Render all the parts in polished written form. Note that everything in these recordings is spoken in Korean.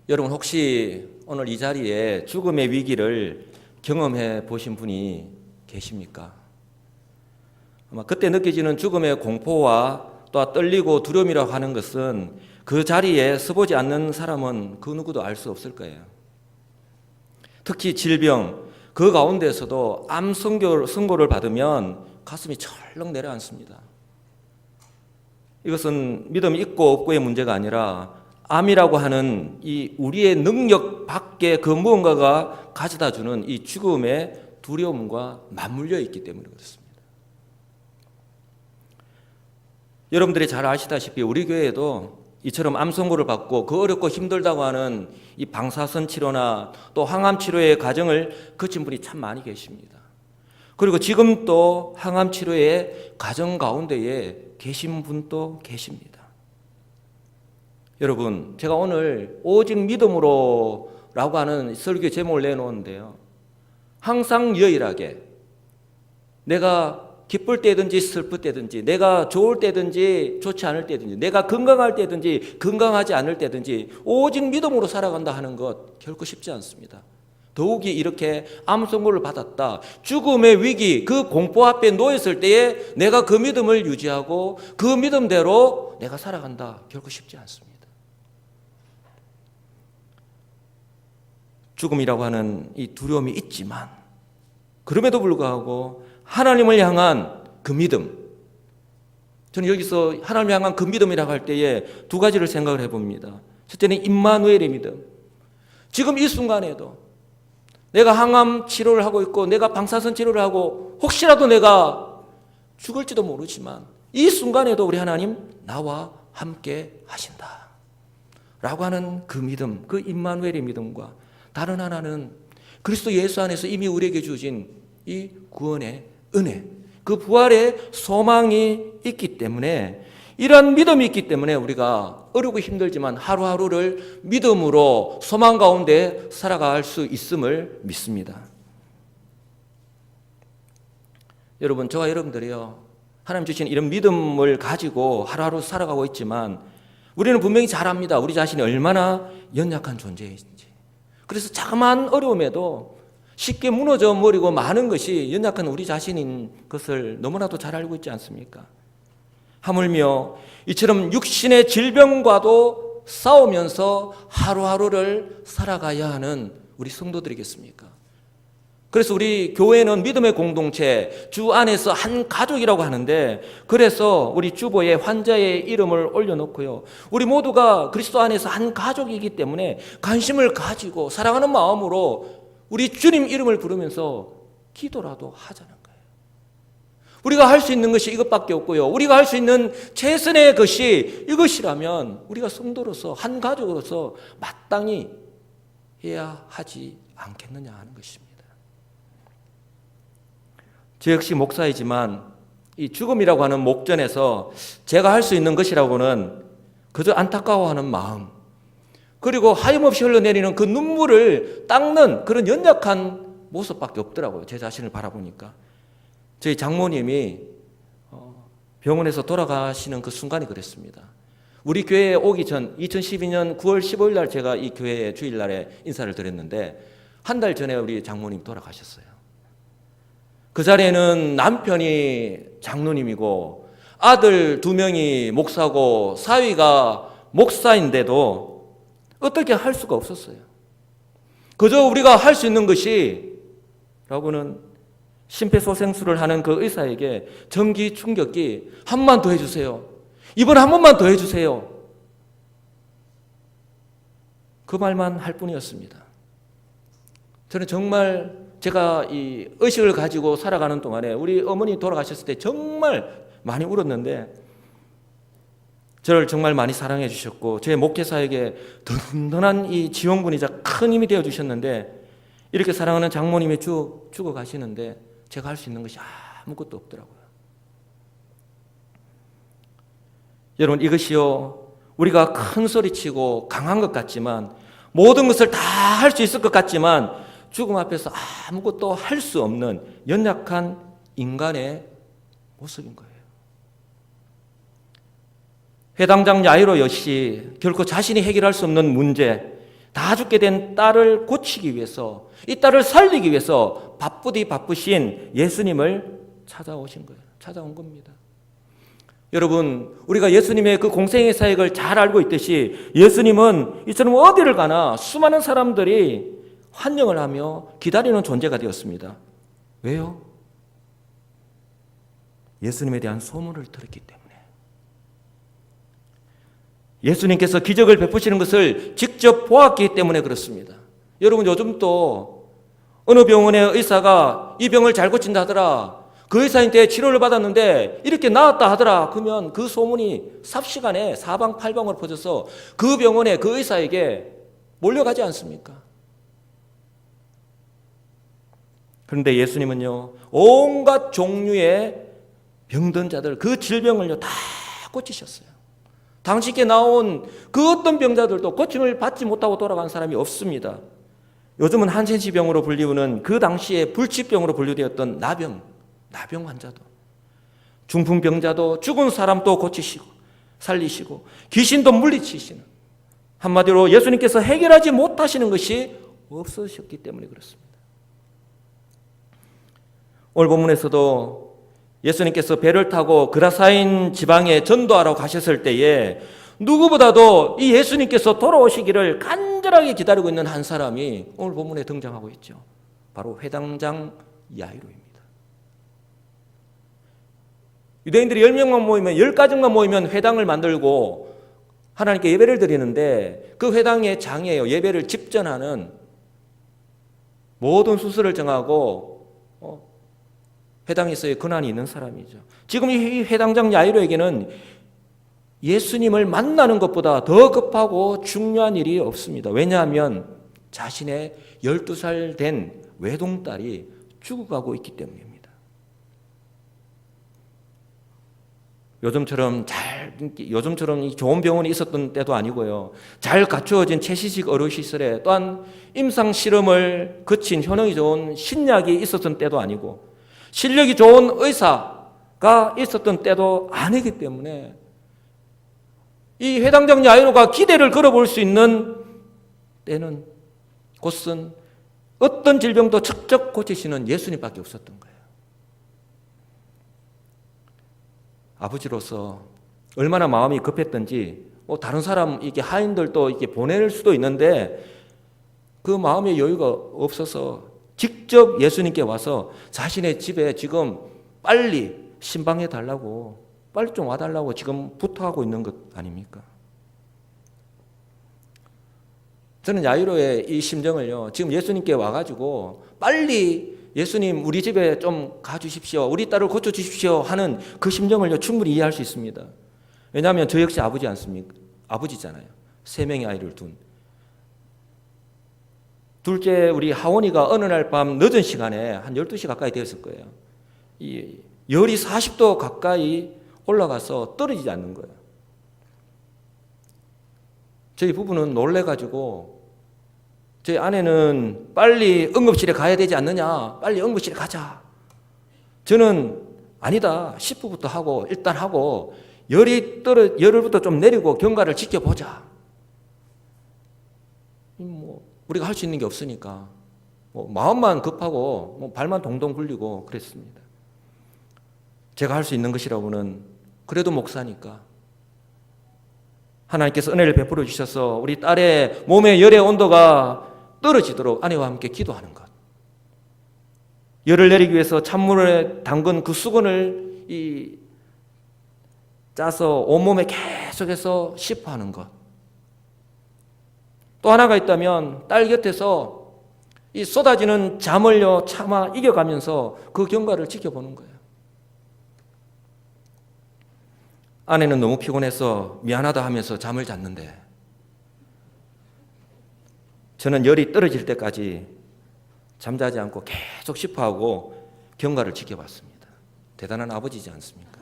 여러분 혹시 오늘 이 자리에 죽음의 위기를 경험해 보신 분이 계십니까? 아마 그때 느껴지는 죽음의 공포와 또 떨리고 두려움이라고 하는 것은 그 자리에 서보지 않는 사람은 그 누구도 알 수 없을 거예요. 특히 질병, 그 가운데서도 암 선고를 받으면 가슴이 철렁 내려앉습니다. 이것은 믿음 있고 없고의 문제가 아니라 암이라고 하는 이 우리의 능력 밖에 그 무언가가 가져다 주는 이 죽음의 두려움과 맞물려 있기 때문에 그렇습니다. 여러분들이 잘 아시다시피 우리 교회에도 이처럼 암 선고를 받고 그 어렵고 힘들다고 하는 이 방사선 치료나 또 항암 치료의 과정을 거친 분이 참 많이 계십니다. 그리고 지금 또 항암 치료의 과정 가운데에 계신 분도 계십니다. 여러분, 제가 오늘 오직 믿음으로라고 하는 설교 제목을 내놓은데요. 항상 유일하게 내가 기쁠 때든지 슬플 때든지, 내가 좋을 때든지 좋지 않을 때든지, 내가 건강할 때든지 건강하지 않을 때든지 오직 믿음으로 살아간다 하는 것 결코 쉽지 않습니다. 더욱이 이렇게 암 선고를 받았다, 죽음의 위기, 그 공포 앞에 놓였을 때에 내가 그 믿음을 유지하고 그 믿음대로 내가 살아간다, 결코 쉽지 않습니다. 죽음이라고 하는 이 두려움이 있지만 그럼에도 불구하고 하나님을 향한 그 믿음, 저는 여기서 하나님을 향한 그 믿음이라고 할 때에 두 가지를 생각을 해봅니다. 첫째는 임마누엘의 믿음. 지금 이 순간에도 내가 항암 치료를 하고 있고 내가 방사선 치료를 하고 혹시라도 내가 죽을지도 모르지만 이 순간에도 우리 하나님 나와 함께 하신다 라고 하는 그 믿음, 그 임마누엘의 믿음과 다른 하나는 그리스도 예수 안에서 이미 우리에게 주신 이 구원의 은혜, 그 부활의 소망이 있기 때문에, 이러한 믿음이 있기 때문에 우리가 어렵고 힘들지만 하루하루를 믿음으로 소망 가운데 살아갈 수 있음을 믿습니다. 여러분, 저와 여러분들이요, 하나님 주신 이런 믿음을 가지고 하루하루 살아가고 있지만 우리는 분명히 잘 압니다. 우리 자신이 얼마나 연약한 존재인지. 그래서 자그마한 어려움에도 쉽게 무너져 버리고 마는 것이 연약한 우리 자신인 것을 너무나도 잘 알고 있지 않습니까? 하물며 이처럼 육신의 질병과도 싸우면서 하루하루를 살아가야 하는 우리 성도들이겠습니까? 그래서 우리 교회는 믿음의 공동체, 주 안에서 한 가족이라고 하는데, 그래서 우리 주보에 환자의 이름을 올려놓고요, 우리 모두가 그리스도 안에서 한 가족이기 때문에 관심을 가지고 사랑하는 마음으로 우리 주님 이름을 부르면서 기도라도 하자는 거예요. 우리가 할 수 있는 것이 이것밖에 없고요, 우리가 할 수 있는 최선의 것이 이것이라면 우리가 성도로서 한 가족으로서 마땅히 해야 하지 않겠느냐 하는 것입니다. 저 역시 목사이지만 이 죽음이라고 하는 목전에서 제가 할 수 있는 것이라고는 그저 안타까워하는 마음, 그리고 하염없이 흘러내리는 그 눈물을 닦는 그런 연약한 모습밖에 없더라고요. 제 자신을 바라보니까. 저희 장모님이 병원에서 돌아가시는 그 순간이 그랬습니다. 우리 교회에 오기 전 2012년 9월 15일 날 제가 이 교회에 주일날에 인사를 드렸는데 한 달 전에 우리 장모님 돌아가셨어요. 그 자리에는 남편이 장로님이고 아들 2명이 목사고 사위가 목사인데도 어떻게 할 수가 없었어요. 그저 우리가 할 수 있는 것이 라고는 심폐소생술을 하는 그 의사에게 전기 충격기 한 번만 더 해주세요. 이번에 한 번만 더 해주세요. 그 말만 할 뿐이었습니다. 저는 정말 제가 이 의식을 가지고 살아가는 동안에 우리 어머니 돌아가셨을 때 정말 많이 울었는데, 저를 정말 많이 사랑해 주셨고 제 목회사에게 든든한 이 지원군이자 큰 힘이 되어 주셨는데, 이렇게 사랑하는 장모님이 죽어 가시는데 제가 할 수 있는 것이 아무것도 없더라고요. 여러분, 이것이요, 우리가 큰 소리치고 강한 것 같지만, 모든 것을 다 할 수 있을 것 같지만 죽음 앞에서 아무것도 할 수 없는 연약한 인간의 모습인 거예요. 해당장 야이로 역시 결코 자신이 해결할 수 없는 문제, 다 죽게 된 딸을 고치기 위해서, 이 딸을 살리기 위해서 바쁘신 예수님을 찾아오신 거예요. 찾아온 겁니다. 여러분, 우리가 예수님의 그 공생의 사역을 잘 알고 있듯이 예수님은 이처럼 어디를 가나 수많은 사람들이 환영을 하며 기다리는 존재가 되었습니다. 왜요? 예수님에 대한 소문을 들었기 때문에. 예수님께서 기적을 베푸시는 것을 직접 보았기 때문에 그렇습니다. 여러분, 요즘 또 어느 병원의 의사가 이 병을 잘 고친다 하더라, 그 의사한테 치료를 받았는데 이렇게 나았다 하더라, 그러면 그 소문이 삽시간에 사방팔방으로 퍼져서 그 병원의 그 의사에게 몰려가지 않습니까? 그런데 예수님은요, 온갖 종류의 병든 자들, 그 질병을요 다 고치셨어요. 당시께 나온 그 어떤 병자들도 고침을 받지 못하고 돌아간 사람이 없습니다. 요즘은 한센시병으로 불리우는 그 당시에 불치병으로 분류되었던 나병 환자도, 중풍병자도, 죽은 사람도 고치시고 살리시고 귀신도 물리치시는, 한마디로 예수님께서 해결하지 못하시는 것이 없으셨기 때문에 그렇습니다. 오늘 본문에서도 예수님께서 배를 타고 그라사인 지방에 전도하러 가셨을 때에 누구보다도 이 예수님께서 돌아오시기를 간절하게 기다리고 있는 한 사람이 오늘 본문에 등장하고 있죠. 바로 회당장 야이로입니다. 유대인들이 10명만 모이면, 10가정만 모이면 회당을 만들고 하나님께 예배를 드리는데, 그 회당의 장이에요. 예배를 집전하는, 모든 수술을 정하고 회당에서의 권한이 있는 사람이죠. 지금 이 회당장 야이로에게는 예수님을 만나는 것보다 더 급하고 중요한 일이 없습니다. 왜냐하면 자신의 12살 된 외동딸이 죽어가고 있기 때문입니다. 요즘처럼 이 좋은 병원이 있었던 때도 아니고요, 잘 갖추어진 최시식 의료시설에, 또한 임상 실험을 거친 효능이 좋은 신약이 있었던 때도 아니고, 실력이 좋은 의사가 있었던 때도 아니기 때문에 이 회당장 야이로가 기대를 걸어볼 수 있는 때는, 곧은 어떤 질병도 척척 고치시는 예수님밖에 없었던 거예요. 아버지로서 얼마나 마음이 급했던지, 다른 사람, 이게 하인들도 이렇게 보낼 수도 있는데 그 마음의 여유가 없어서 직접 예수님께 와서 자신의 집에 지금 빨리 신방해 달라고, 빨리 좀 와달라고 지금 부탁하고 있는 것 아닙니까? 저는 야이로의 이 심정을요, 지금 예수님께 와가지고 빨리 예수님 우리 집에 좀 가주십시오, 우리 딸을 고쳐주십시오 하는 그 심정을요 충분히 이해할 수 있습니다. 왜냐하면 저 역시 아버지 않습니까? 아버지잖아요. 3명의 아이를 둔. 둘째 우리 하원이가 어느 날 밤 늦은 시간에 한 12시 가까이 되었을 거예요. 이 열이 40도 가까이 올라가서 떨어지지 않는 거예요. 저희 부부는 놀래가지고, 저희 아내는 빨리 응급실에 가야 되지 않느냐, 빨리 응급실에 가자. 저는 아니다, 10분부터 하고 일단 하고 열을부터 좀 내리고 경과를 지켜보자. 우리가 할 수 있는 게 없으니까 마음만 급하고 발만 동동 굴리고 그랬습니다. 제가 할 수 있는 것이라고는, 그래도 목사니까 하나님께서 은혜를 베풀어 주셔서 우리 딸의 몸의 열의 온도가 떨어지도록 아내와 함께 기도하는 것, 열을 내리기 위해서 찬물에 담근 그 수건을 짜서 온몸에 계속해서 시포하는 것, 또 하나가 있다면 딸 곁에서 이 쏟아지는 잠을요 참아 이겨가면서 그 경과를 지켜보는 거예요. 아내는 너무 피곤해서 미안하다 하면서 잠을 잤는데, 저는 열이 떨어질 때까지 잠자지 않고 계속 시포하고 경과를 지켜봤습니다. 대단한 아버지지 않습니까?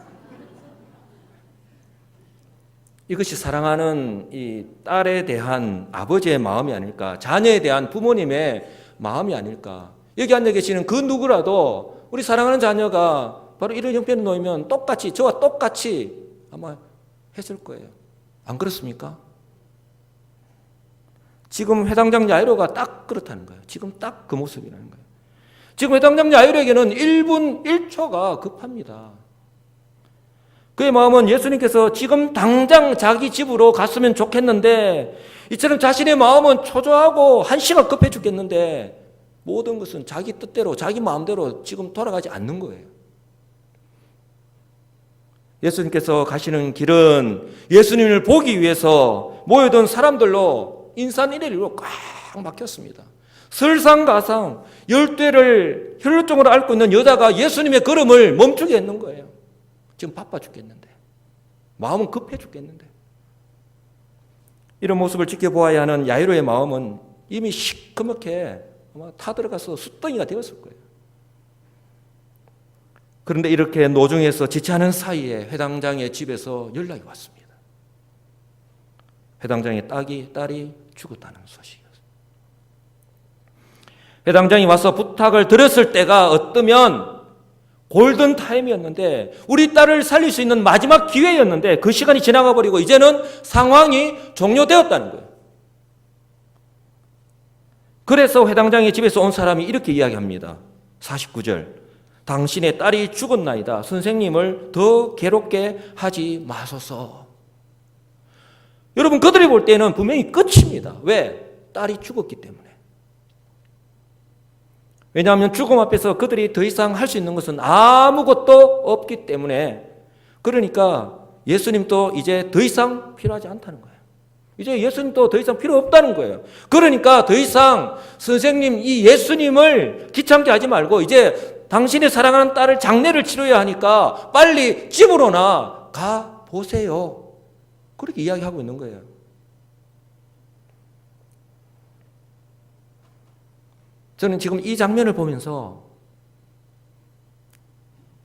이것이 사랑하는 이 딸에 대한 아버지의 마음이 아닐까, 자녀에 대한 부모님의 마음이 아닐까. 여기 앉아 계시는 그 누구라도 우리 사랑하는 자녀가 바로 이런 형편에 놓이면 똑같이, 저와 똑같이 아마 했을 거예요. 안 그렇습니까? 지금 회당장 야이로가 딱 그렇다는 거예요. 지금 딱 그 모습이라는 거예요. 지금 회당장 야이로에게는 1분 1초가 급합니다. 그의 마음은 예수님께서 지금 당장 자기 집으로 갔으면 좋겠는데 이처럼 자신의 마음은 초조하고 한시가 급해 죽겠는데 모든 것은 자기 뜻대로 자기 마음대로 지금 돌아가지 않는 거예요. 예수님께서 가시는 길은 예수님을 보기 위해서 모여든 사람들로 인산인해로 꽉 막혔습니다. 설상가상 10대를 혈루증으로 앓고 있는 여자가 예수님의 걸음을 멈추게 했는 거예요. 지금 바빠 죽겠는데 마음은 급해 죽겠는데 이런 모습을 지켜보아야 하는 야이로의 마음은 이미 시커멓게 아마 타들어가서 숫덩이가 되었을 거예요. 그런데 이렇게 노중에서 지체하는 사이에 회당장의 집에서 연락이 왔습니다. 회당장의 딸이 죽었다는 소식이었어요. 회당장이 와서 부탁을 드렸을 때가 어떠면 골든타임이었는데 우리 딸을 살릴 수 있는 마지막 기회였는데 그 시간이 지나가 버리고 이제는 상황이 종료되었다는 거예요. 그래서 회당장의 집에서 온 사람이 이렇게 이야기합니다. 49절 당신의 딸이 죽었나이다. 선생님을 더 괴롭게 하지 마소서. 여러분 그들이 볼 때는 분명히 끝입니다. 왜? 딸이 죽었기 때문에. 왜냐하면 죽음 앞에서 그들이 더 이상 할 수 있는 것은 아무것도 없기 때문에 그러니까 예수님도 이제 더 이상 필요하지 않다는 거예요. 이제 예수님도 더 이상 필요 없다는 거예요. 그러니까 더 이상 선생님 이 예수님을 귀찮게 하지 말고 이제 당신의 사랑하는 딸을 장례를 치러야 하니까 빨리 집으로나 가보세요. 그렇게 이야기하고 있는 거예요. 저는 지금 이 장면을 보면서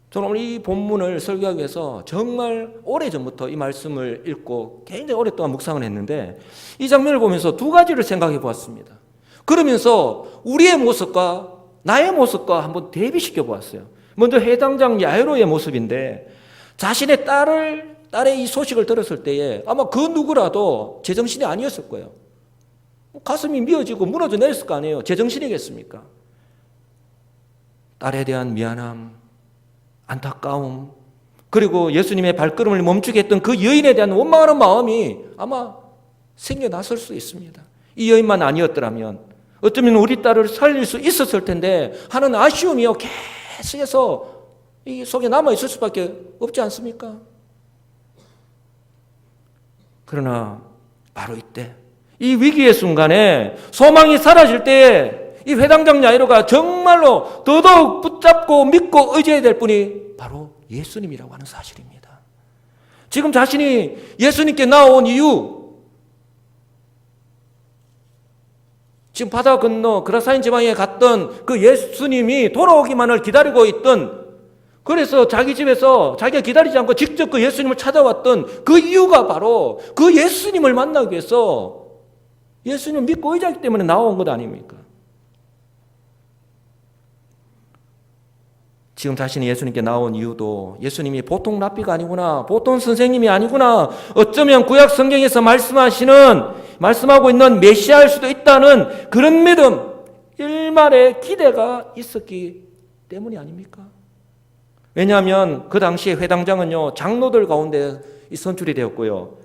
저는 오늘 이 본문을 설교하기 위해서 정말 오래전부터 이 말씀을 읽고 굉장히 오랫동안 묵상을 했는데 이 장면을 보면서 두 가지를 생각해 보았습니다. 그러면서 우리의 모습과 나의 모습과 한번 대비시켜 보았어요. 먼저 회당장 야이로의 모습인데 자신의 딸의 이 소식을 들었을 때에 아마 그 누구라도 제정신이 아니었을 거예요. 가슴이 미어지고 무너져 내렸을 거 아니에요. 제정신이겠습니까? 딸에 대한 미안함, 안타까움, 그리고 예수님의 발걸음을 멈추게 했던 그 여인에 대한 원망하는 마음이 아마 생겨났을 수 있습니다. 이 여인만 아니었더라면 어쩌면 우리 딸을 살릴 수 있었을 텐데 하는 아쉬움이요 계속해서 이 속에 남아있을 수밖에 없지 않습니까? 그러나 바로 이때 이 위기의 순간에 소망이 사라질 때에 이 회당장 야이로가 정말로 더더욱 붙잡고 믿고 의지해야 될 분이 바로 예수님이라고 하는 사실입니다. 지금 자신이 예수님께 나온 이유, 지금 바다 건너 그라사인 지방에 갔던 그 예수님이 돌아오기만을 기다리고 있던, 그래서 자기 집에서 자기가 기다리지 않고 직접 그 예수님을 찾아왔던 그 이유가 바로 그 예수님을 만나기 위해서 예수님을 믿고 의지하기 때문에 나온 것 아닙니까? 지금 자신이 예수님께 나온 이유도 예수님이 보통 랍비가 아니구나, 보통 선생님이 아니구나, 어쩌면 구약 성경에서 말씀하고 있는 메시아일 수도 있다는 그런 믿음, 일말의 기대가 있었기 때문이 아닙니까? 왜냐하면 그 당시에 회당장은요 장로들 가운데 선출이 되었고요,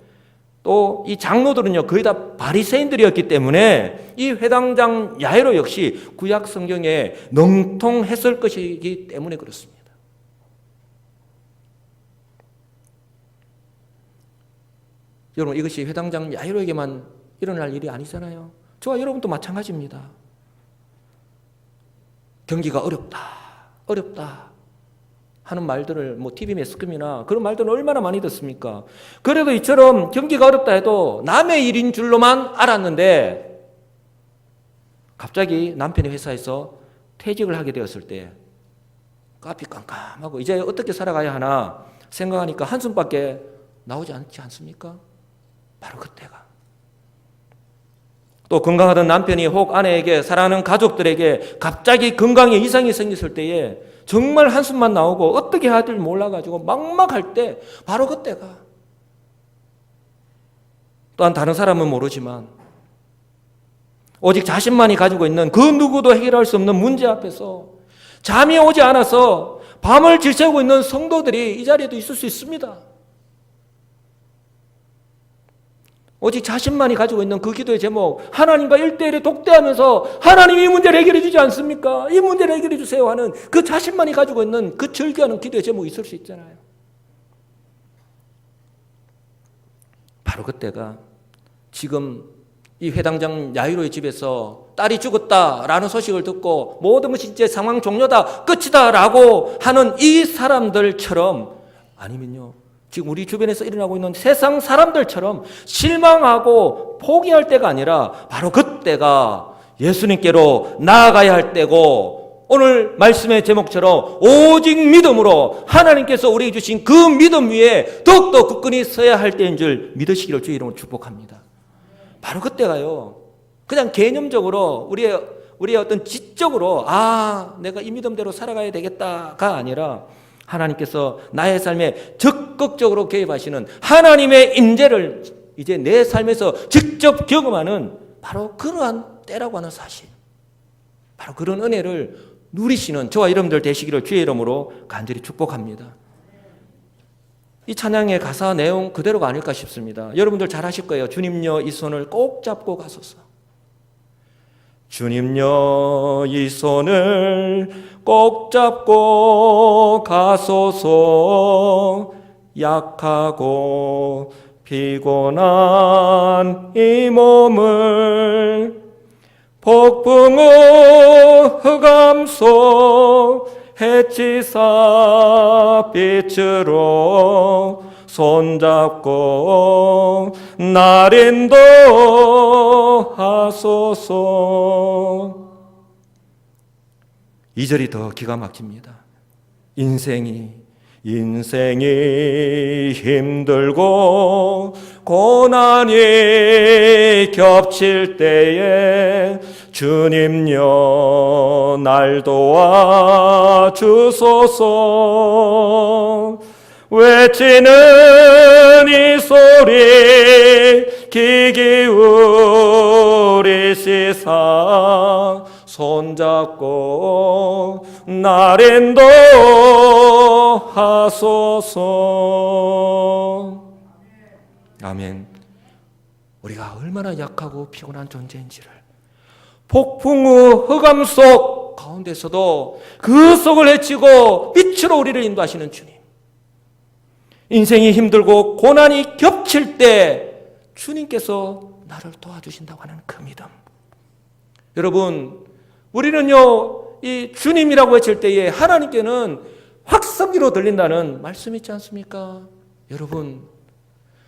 또 이 장로들은요 거의 다 바리새인들이었기 때문에 이 회당장 야이로 역시 구약 성경에 능통했을 것이기 때문에 그렇습니다. 여러분 이것이 회당장 야이로에게만 일어날 일이 아니잖아요. 저와 여러분도 마찬가지입니다. 경기가 어렵다 하는 말들을 TV 매스컴이나 그런 말들은 얼마나 많이 듣습니까? 그래도 이처럼 경기가 어렵다 해도 남의 일인 줄로만 알았는데 갑자기 남편의 회사에서 퇴직을 하게 되었을 때 앞이 깜깜하고 이제 어떻게 살아가야 하나 생각하니까 한숨밖에 나오지 않지 않습니까? 바로 그때가. 또 건강하던 남편이 혹 아내에게, 사랑하는 가족들에게 갑자기 건강에 이상이 생겼을 때에 정말 한숨만 나오고 어떻게 해야 될지 몰라가지고 막막할 때 바로 그때가. 또한 다른 사람은 모르지만 오직 자신만이 가지고 있는 그 누구도 해결할 수 없는 문제 앞에서 잠이 오지 않아서 밤을 질새우고 있는 성도들이 이 자리에도 있을 수 있습니다. 오직 자신만이 가지고 있는 그 기도의 제목, 하나님과 1대1에 독대하면서 하나님이 이 문제를 해결해 주지 않습니까? 이 문제를 해결해 주세요 하는 그 자신만이 가지고 있는 그 절규하는 기도의 제목이 있을 수 있잖아요. 바로 그때가 지금 이 회당장 야이로의 집에서 딸이 죽었다라는 소식을 듣고 모든 것이 이제 상황 종료다, 끝이다라고 하는 이 사람들처럼, 아니면요 지금 우리 주변에서 일어나고 있는 세상 사람들처럼 실망하고 포기할 때가 아니라 바로 그때가 예수님께로 나아가야 할 때고, 오늘 말씀의 제목처럼 오직 믿음으로 하나님께서 우리에게 주신 그 믿음 위에 더욱더 굳건히 서야 할 때인 줄 믿으시기를 주의 이름으로 축복합니다. 바로 그때가요, 그냥 개념적으로 우리의 어떤 지적으로 내가 이 믿음대로 살아가야 되겠다가 아니라 하나님께서 나의 삶에 적극적으로 개입하시는 하나님의 임재를 이제 내 삶에서 직접 경험하는 바로 그러한 때라고 하는 사실, 바로 그런 은혜를 누리시는 저와 여러분들 되시기를 주의 이름으로 간절히 축복합니다. 이 찬양의 가사 내용 그대로가 아닐까 싶습니다. 여러분들 잘 아실 거예요. 주님여 이 손을 꼭 잡고 가소서. 주님여 이 손을 꼭 잡고 가소서. 약하고 피곤한 이 몸을 폭풍우 흑암 속 해치사 빛으로 손잡고 날 인도하소서. 2절이 더 기가 막힙니다. 인생이 힘들고 고난이 겹칠 때에 주님여 날 도와 주소서. 외치는 이 소리 귀 기울이시사 손잡고 날 인도하소서. 아멘. 우리가 얼마나 약하고 피곤한 존재인지를 폭풍우 흑암 속 가운데서도 그 속을 헤치고 빛으로 우리를 인도하시는 주님, 인생이 힘들고 고난이 겹칠 때 주님께서 나를 도와주신다고 하는 그 믿음. 여러분, 우리는요 이 주님이라고 외칠 때에 하나님께는 확성기로 들린다는 말씀 있지 않습니까? 여러분,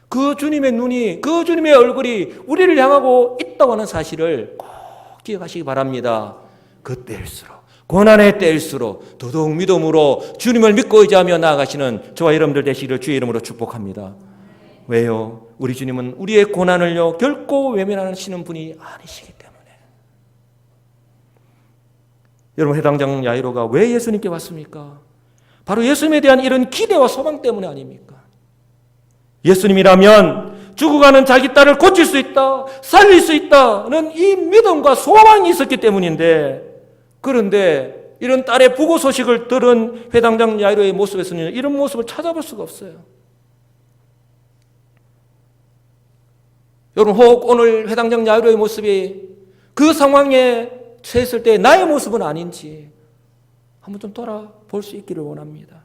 그 주님의 눈이, 그 주님의 얼굴이 우리를 향하고 있다고 하는 사실을 꼭 기억하시기 바랍니다. 그 때일수록, 고난의 때일수록 더더욱 믿음으로 주님을 믿고 의지하며 나아가시는 저와 여러분들 되시기를 주의 이름으로 축복합니다. 왜요? 우리 주님은 우리의 고난을요 결코 외면하시는 분이 아니시기 때문에. 여러분, 회당장 야이로가 왜 예수님께 왔습니까? 바로 예수님에 대한 이런 기대와 소망 때문에 아닙니까? 예수님이라면 죽어가는 자기 딸을 고칠 수 있다, 살릴 수 있다는 이 믿음과 소망이 있었기 때문인데, 그런데 이런 딸의 부고 소식을 들은 회당장 야이로의 모습에서는 이런 모습을 찾아볼 수가 없어요. 여러분, 혹 오늘 회당장 야이로의 모습이 그 상황에 처했을 때 나의 모습은 아닌지 한번 좀 돌아볼 수 있기를 원합니다.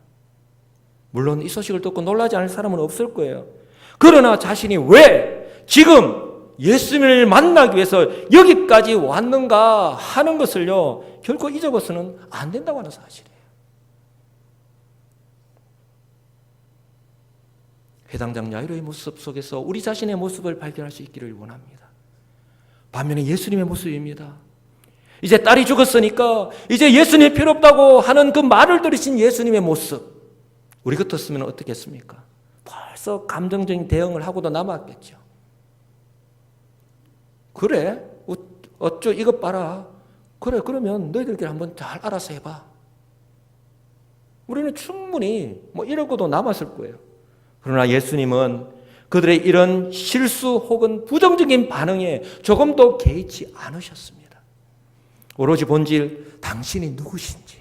물론 이 소식을 듣고 놀라지 않을 사람은 없을 거예요. 그러나 자신이 왜 지금 예수님을 만나기 위해서 여기까지 왔는가 하는 것을요 결코 잊어버서는 안 된다고 하는 사실이에요. 회당장 야이로의 모습 속에서 우리 자신의 모습을 발견할 수 있기를 원합니다. 반면에 예수님의 모습입니다. 이제 딸이 죽었으니까 이제 예수님이 필요 없다고 하는 그 말을 들으신 예수님의 모습, 우리 같았으면 어떻겠습니까? 벌써 감정적인 대응을 하고도 남았겠죠. 그래? 어쩌 이것 봐라. 그래, 그러면 너희들끼리 한번 잘 알아서 해봐. 우리는 충분히 이러고도 남았을 거예요. 그러나 예수님은 그들의 이런 실수 혹은 부정적인 반응에 조금도 개의치 않으셨습니다. 오로지 본질, 당신이 누구신지,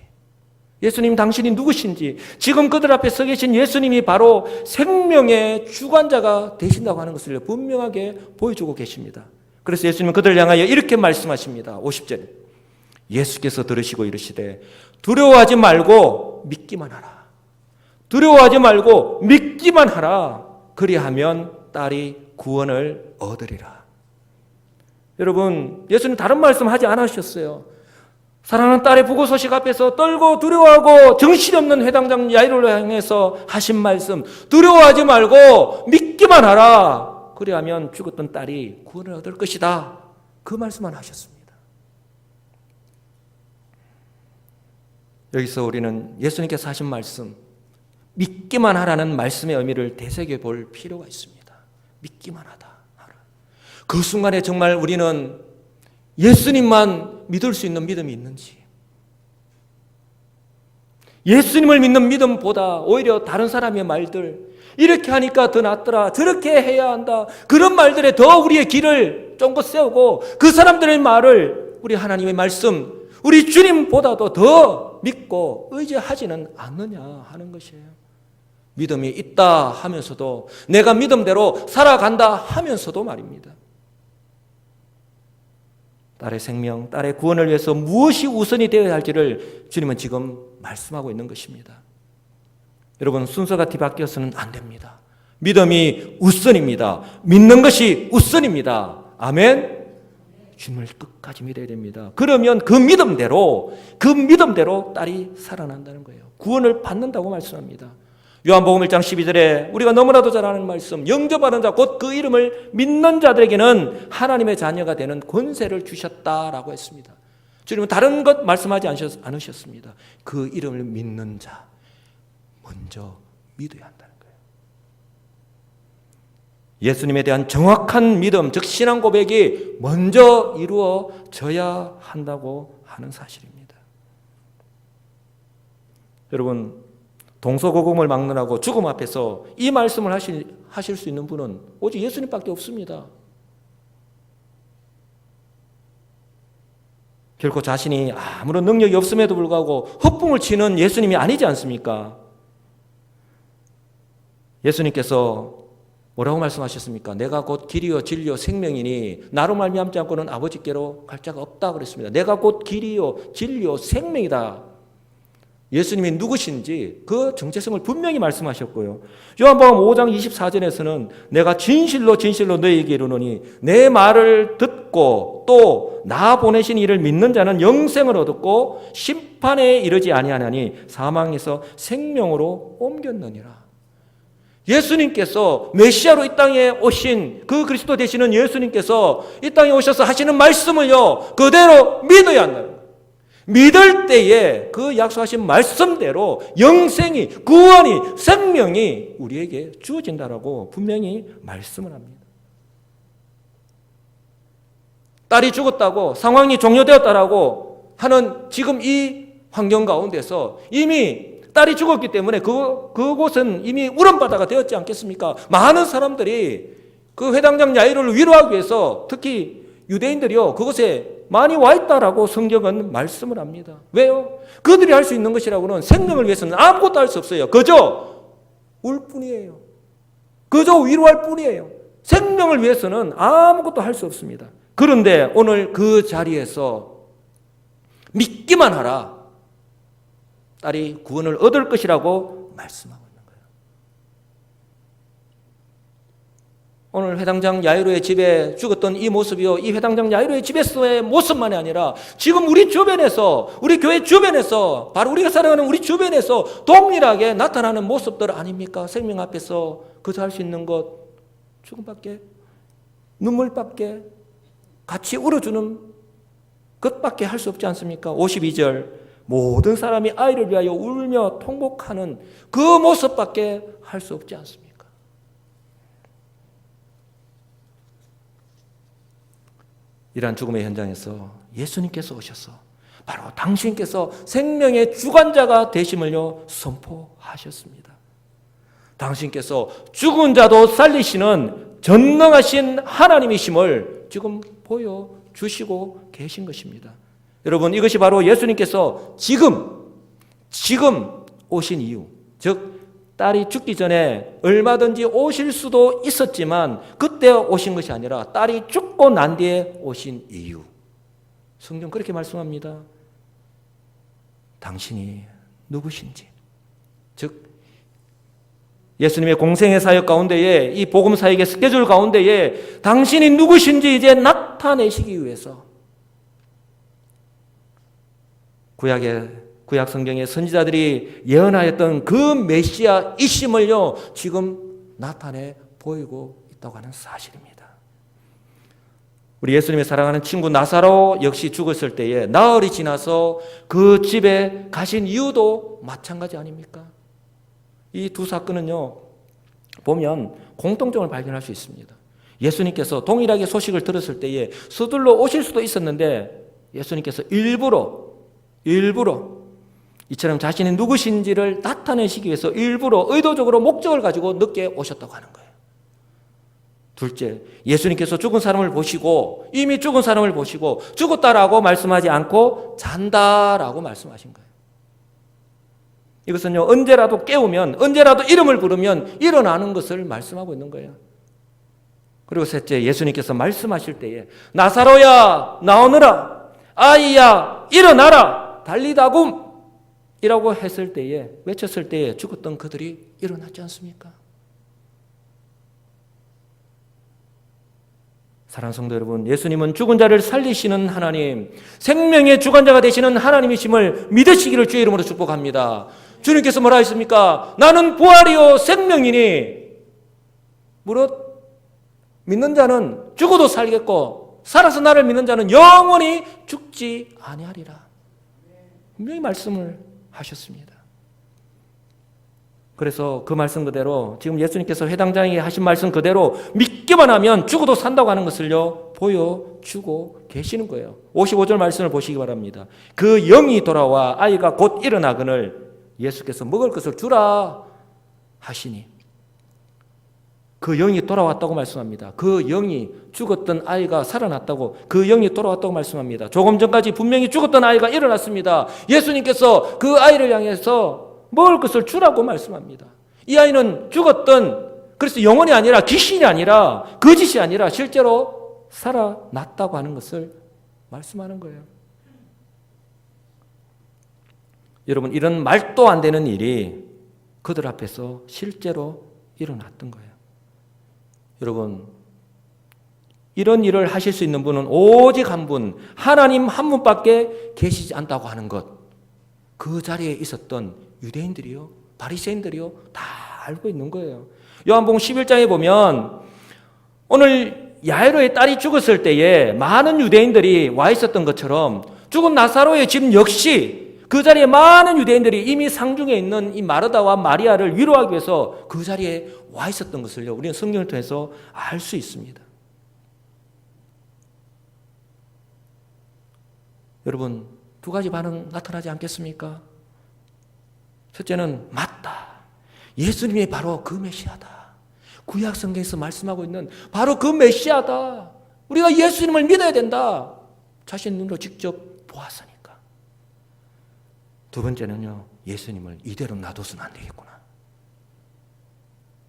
예수님 당신이 누구신지, 지금 그들 앞에 서 계신 예수님이 바로 생명의 주관자가 되신다고 하는 것을 분명하게 보여주고 계십니다. 그래서 예수님은 그들을 향하여 이렇게 말씀하십니다. 50절 예수께서 들으시고 이르시되 두려워하지 말고 믿기만 하라. 두려워하지 말고 믿기만 하라. 그리하면 딸이 구원을 얻으리라. 여러분, 예수님 다른 말씀 하지 않으셨어요. 사랑하는 딸의 부고 소식 앞에서 떨고 두려워하고 정신없는 회당장 야이로를 향해서 하신 말씀, 두려워하지 말고 믿기만 하라. 그리하면 죽었던 딸이 구원을 얻을 것이다. 그 말씀만 하셨습니다. 여기서 우리는 예수님께서 하신 말씀, 믿기만 하라는 말씀의 의미를 되새겨 볼 필요가 있습니다. 믿기만 하다. 그 순간에 정말 우리는 예수님만 믿을 수 있는 믿음이 있는지, 예수님을 믿는 믿음보다 오히려 다른 사람의 말들, 이렇게 하니까 더 낫더라, 저렇게 해야 한다, 그런 말들에 더 우리의 길을 쫑긋 세우고 그 사람들의 말을 우리 하나님의 말씀, 우리 주님보다도 더 믿고 의지하지는 않느냐 하는 것이에요. 믿음이 있다 하면서도, 내가 믿음대로 살아간다 하면서도 말입니다. 딸의 생명, 딸의 구원을 위해서 무엇이 우선이 되어야 할지를 주님은 지금 말씀하고 있는 것입니다. 여러분, 순서가 뒤바뀌어서는 안 됩니다. 믿음이 우선입니다. 믿는 것이 우선입니다. 아멘. 주님을 끝까지 믿어야 됩니다. 그러면 그 믿음대로 딸이 살아난다는 거예요. 구원을 받는다고 말씀합니다. 요한복음 1장 12절에 우리가 너무나도 잘 아는 말씀, 영접하는 자 곧 그 이름을 믿는 자들에게는 하나님의 자녀가 되는 권세를 주셨다라고 했습니다. 주님은 다른 것 말씀하지 않으셨습니다. 그 이름을 믿는 자 먼저 믿어야 한다는 거예요. 예수님에 대한 정확한 믿음, 즉 신앙 고백이 먼저 이루어져야 한다고 하는 사실입니다. 여러분, 동서고금을 막론하고 죽음 앞에서 이 말씀을 하실 수 있는 분은 오직 예수님밖에 없습니다. 결코 자신이 아무런 능력이 없음에도 불구하고 헛붕을 치는 예수님이 아니지 않습니까? 예수님께서 뭐라고 말씀하셨습니까? 내가 곧 길이요 진리요 생명이니 나로 말미암지 않고는 아버지께로 갈 자가 없다 그랬습니다. 내가 곧 길이요 진리요 생명이다. 예수님이 누구신지 그 정체성을 분명히 말씀하셨고요. 요한복음 5장 24절에서는 내가 진실로 진실로 너희에게 이르노니 내 말을 듣고 또 나 보내신 이를 믿는 자는 영생을 얻었고 심판에 이르지 아니하나니 사망에서 생명으로 옮겼느니라. 예수님께서 메시아로 이 땅에 오신 그 그리스도 되시는 예수님께서 이 땅에 오셔서 하시는 말씀을요 그대로 믿어야 한다는 거예요. 믿을 때에 그 약속하신 말씀대로 영생이, 구원이, 생명이 우리에게 주어진다라고 분명히 말씀을 합니다. 딸이 죽었다고, 상황이 종료되었다라고 하는 지금 이 환경 가운데서 이미 딸이 죽었기 때문에 그곳은 이미 울음바다가 되었지 않겠습니까? 많은 사람들이 그 회당장 야이로를 위로하기 위해서 특히 유대인들이요 그곳에 많이 와 있다라고 성경은 말씀을 합니다. 왜요? 그들이 할 수 있는 것이라고는 생명을 위해서는 아무것도 할 수 없어요. 그저 울 뿐이에요. 그저 위로할 뿐이에요. 생명을 위해서는 아무것도 할 수 없습니다. 그런데 오늘 그 자리에서 믿기만 하라. 딸이 구원을 얻을 것이라고 말씀하고 있는 거예요. 오늘 회당장 야이로의 집에 죽었던 이 모습이요, 이 회당장 야이로의 집에서의 모습만이 아니라 지금 우리 주변에서, 우리 교회 주변에서, 바로 우리가 살아가는 우리 주변에서 동일하게 나타나는 모습들 아닙니까? 생명 앞에서 그저 할 수 있는 것 죽음밖에, 눈물밖에, 같이 울어주는 것밖에 할 수 없지 않습니까? 52절 모든 사람이 아이를 위하여 울며 통곡하는 그 모습밖에 할 수 없지 않습니까? 이러한 죽음의 현장에서 예수님께서 오셔서 바로 당신께서 생명의 주관자가 되심을요 선포하셨습니다. 당신께서 죽은 자도 살리시는 전능하신 하나님이심을 지금 보여주시고 계신 것입니다. 여러분, 이것이 바로 예수님께서 지금 오신 이유, 즉 딸이 죽기 전에 얼마든지 오실 수도 있었지만 그때 오신 것이 아니라 딸이 죽고 난 뒤에 오신 이유, 성경 그렇게 말씀합니다. 당신이 누구신지, 즉 예수님의 공생의 사역 가운데에, 이 복음 사역의 스케줄 가운데에 당신이 누구신지 이제 나타내시기 위해서 구약 성경의 선지자들이 예언하였던 그 메시아이심을요 지금 나타내 보이고 있다고 하는 사실입니다. 우리 예수님의 사랑하는 친구 나사로 역시 죽었을 때에 나흘이 지나서 그 집에 가신 이유도 마찬가지 아닙니까? 이 두 사건은요 보면 공통점을 발견할 수 있습니다. 예수님께서 동일하게 소식을 들었을 때에 서둘러 오실 수도 있었는데 예수님께서 일부러 이처럼 자신이 누구신지를 나타내시기 위해서 일부러 의도적으로 목적을 가지고 늦게 오셨다고 하는 거예요. 둘째, 예수님께서 죽은 사람을 보시고, 이미 죽은 사람을 보시고 죽었다라고 말씀하지 않고 잔다라고 말씀하신 거예요. 이것은요 언제라도 깨우면, 언제라도 이름을 부르면 일어나는 것을 말씀하고 있는 거예요. 그리고 셋째, 예수님께서 말씀하실 때에 나사로야 나오너라, 아이야 일어나라, 달리다굼 이라고 했을 때에, 외쳤을 때에 죽었던 그들이 일어났지 않습니까? 사랑하는 성도 여러분, 예수님은 죽은 자를 살리시는 하나님, 생명의 주관자가 되시는 하나님이심을 믿으시기를 주의 이름으로 축복합니다. 주님께서 뭐라 하셨습니까? 나는 부활이요 생명이니 무릇 믿는 자는 죽어도 살겠고 살아서 나를 믿는 자는 영원히 죽지 아니하리라. 분명히 말씀을 하셨습니다. 그래서 그 말씀 그대로, 지금 예수님께서 회당장에게 하신 말씀 그대로 믿기만 하면 죽어도 산다고 하는 것을요 보여주고 계시는 거예요. 55절 말씀을 보시기 바랍니다. 그 영이 돌아와 아이가 곧 일어나거늘 예수께서 먹을 것을 주라 하시니, 그 영이 돌아왔다고 말씀합니다. 그 영이, 죽었던 아이가 살아났다고, 그 영이 돌아왔다고 말씀합니다. 조금 전까지 분명히 죽었던 아이가 일어났습니다. 예수님께서 그 아이를 향해서 먹을 것을 주라고 말씀합니다. 이 아이는 죽었던, 그래서 영혼이 아니라 귀신이 아니라 거짓이 아니라 실제로 살아났다고 하는 것을 말씀하는 거예요. 여러분, 이런 말도 안 되는 일이 그들 앞에서 실제로 일어났던 거예요. 여러분, 이런 일을 하실 수 있는 분은 오직 한 분, 하나님 한 분밖에 계시지 않다고 하는 것, 그 자리에 있었던 유대인들이요, 바리새인들이요, 다 알고 있는 거예요. 요한복음 11장에 보면 오늘 야이로의 딸이 죽었을 때에 많은 유대인들이 와 있었던 것처럼 죽은 나사로의 집 역시 그 자리에 많은 유대인들이 이미 상중에 있는 이 마르다와 마리아를 위로하기 위해서 그 자리에 와 있었던 것을요 우리는 성경을 통해서 알 수 있습니다. 여러분, 두 가지 반응 나타나지 않겠습니까? 첫째는 맞다, 예수님이 바로 그 메시아다, 구약 성경에서 말씀하고 있는 바로 그 메시아다, 우리가 예수님을 믿어야 된다, 자신 눈으로 직접 보았으니까. 두 번째는요, 예수님을 이대로 놔둬서는 안 되겠구나,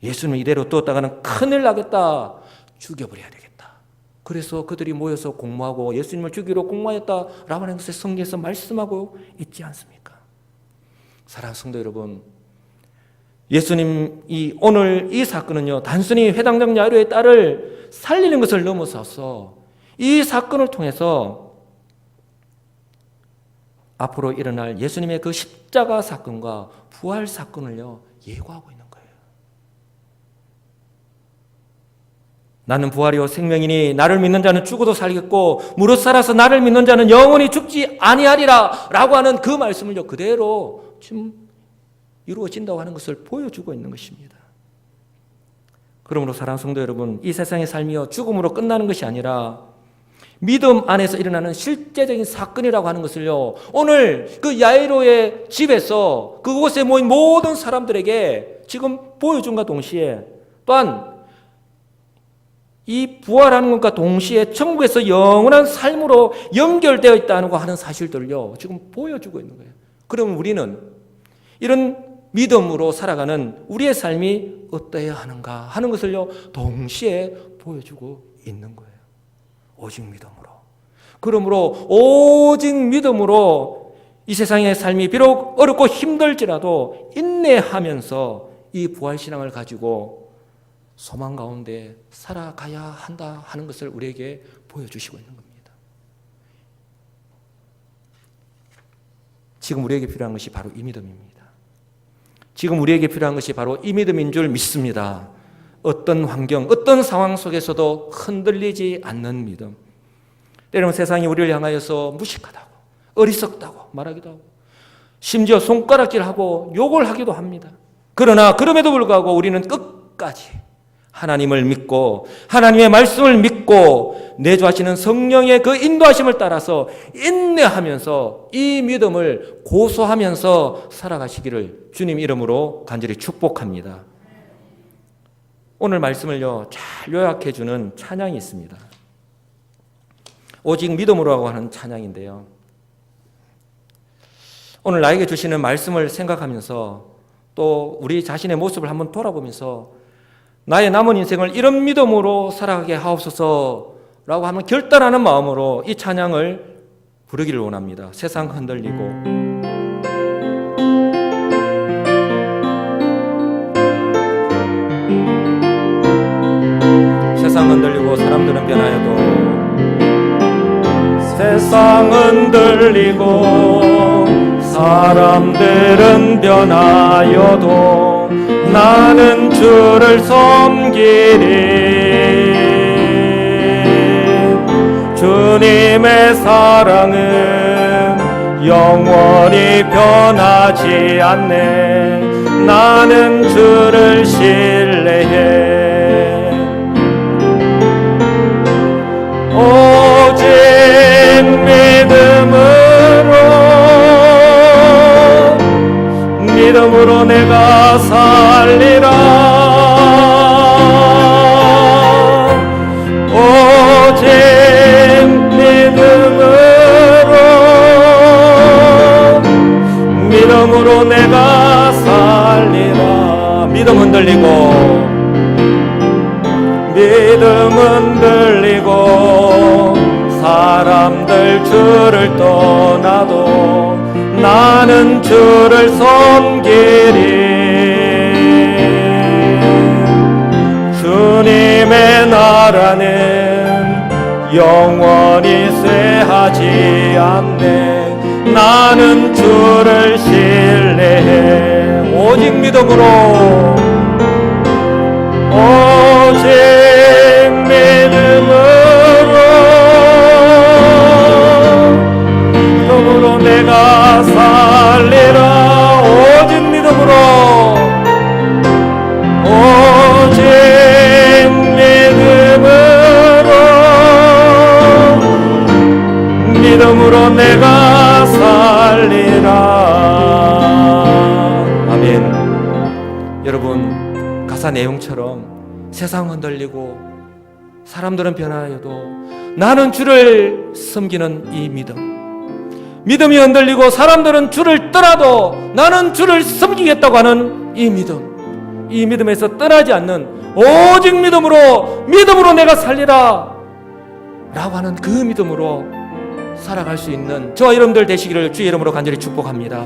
예수님을 이대로 뒀다가는 큰일 나겠다, 죽여버려야 되겠다. 그래서 그들이 모여서 공모하고 예수님을 죽이러 공모했다라고 하는 것을 성경에서 말씀하고 있지 않습니까? 사랑하는 성도 여러분, 예수님이 오늘 이 사건은요 단순히 회당장 야이로의 딸을 살리는 것을 넘어서서 이 사건을 통해서 앞으로 일어날 예수님의 그 십자가 사건과 부활 사건을요 예고하고 있는 거예요. 나는 부활이요 생명이니 나를 믿는 자는 죽어도 살겠고 무릇 살아서 나를 믿는 자는 영원히 죽지 아니하리라 라고 하는 그 말씀을요 그대로 지금 이루어진다고 하는 것을 보여주고 있는 것입니다. 그러므로 사랑하는 성도 여러분, 이 세상의 삶이요 죽음으로 끝나는 것이 아니라 믿음 안에서 일어나는 실제적인 사건이라고 하는 것을요 오늘 그 야이로의 집에서 그곳에 모인 모든 사람들에게 지금 보여준과 동시에 또한 이 부활하는 것과 동시에 천국에서 영원한 삶으로 연결되어 있다는 거 하는 사실들을요 지금 보여주고 있는 거예요. 그러면 우리는 이런 믿음으로 살아가는 우리의 삶이 어떠해야 하는가 하는 것을요 동시에 보여주고 있는 거예요. 오직 믿음으로. 그러므로 오직 믿음으로 이 세상의 삶이 비록 어렵고 힘들지라도 인내하면서 이 부활신앙을 가지고 소망 가운데 살아가야 한다 하는 것을 우리에게 보여주시고 있는 겁니다. 지금 우리에게 필요한 것이 바로 이 믿음입니다. 지금 우리에게 필요한 것이 바로 이 믿음인 줄 믿습니다. 어떤 환경, 어떤 상황 속에서도 흔들리지 않는 믿음. 때로는 세상이 우리를 향하여서 무식하다고, 어리석다고 말하기도 하고 심지어 손가락질하고 욕을 하기도 합니다. 그러나 그럼에도 불구하고 우리는 끝까지 하나님을 믿고 하나님의 말씀을 믿고 내주하시는 성령의 그 인도하심을 따라서 인내하면서 이 믿음을 고소하면서 살아가시기를 주님 이름으로 간절히 축복합니다. 오늘 말씀을요 잘 요약해 주는 찬양이 있습니다. 오직 믿음으로 하는 찬양인데요. 오늘 나에게 주시는 말씀을 생각하면서 또 우리 자신의 모습을 한번 돌아보면서 나의 남은 인생을 이런 믿음으로 살아가게 하옵소서라고 하는 결단하는 마음으로 이 찬양을 부르기를 원합니다. 세상 흔들리고 세상 흔들리고 사람들은 변하여도 세상 흔들리고 사람들은 변하여도 나는 주를 섬기리. 주님의 사랑은 영원히 변하지 않네. 나는 주를 신뢰해. 오직 믿음으로 내가 살리라. 오직 믿음으로 내가 살리라. 믿음 흔들리고 사람들 주를 떠나도 나는 주를 섬기리. 주님의 나라는 영원히 쇠하지 않네. 나는 주를 신뢰해. 오직 믿음으로 내가 살리라. 오직 믿음으로 내가 살리라. 아멘. 여러분, 가사 내용처럼 세상 흔들리고 사람들은 변하여도 나는 주를 섬기는 이 믿음이 흔들리고 사람들은 주를 떠나도 나는 주를 섬기겠다고 하는 이 믿음에서 떠나지 않는 오직 믿음으로 내가 살리라 라고 하는 그 믿음으로 살아갈 수 있는 저와 여러분들 되시기를 주의 이름으로 간절히 축복합니다.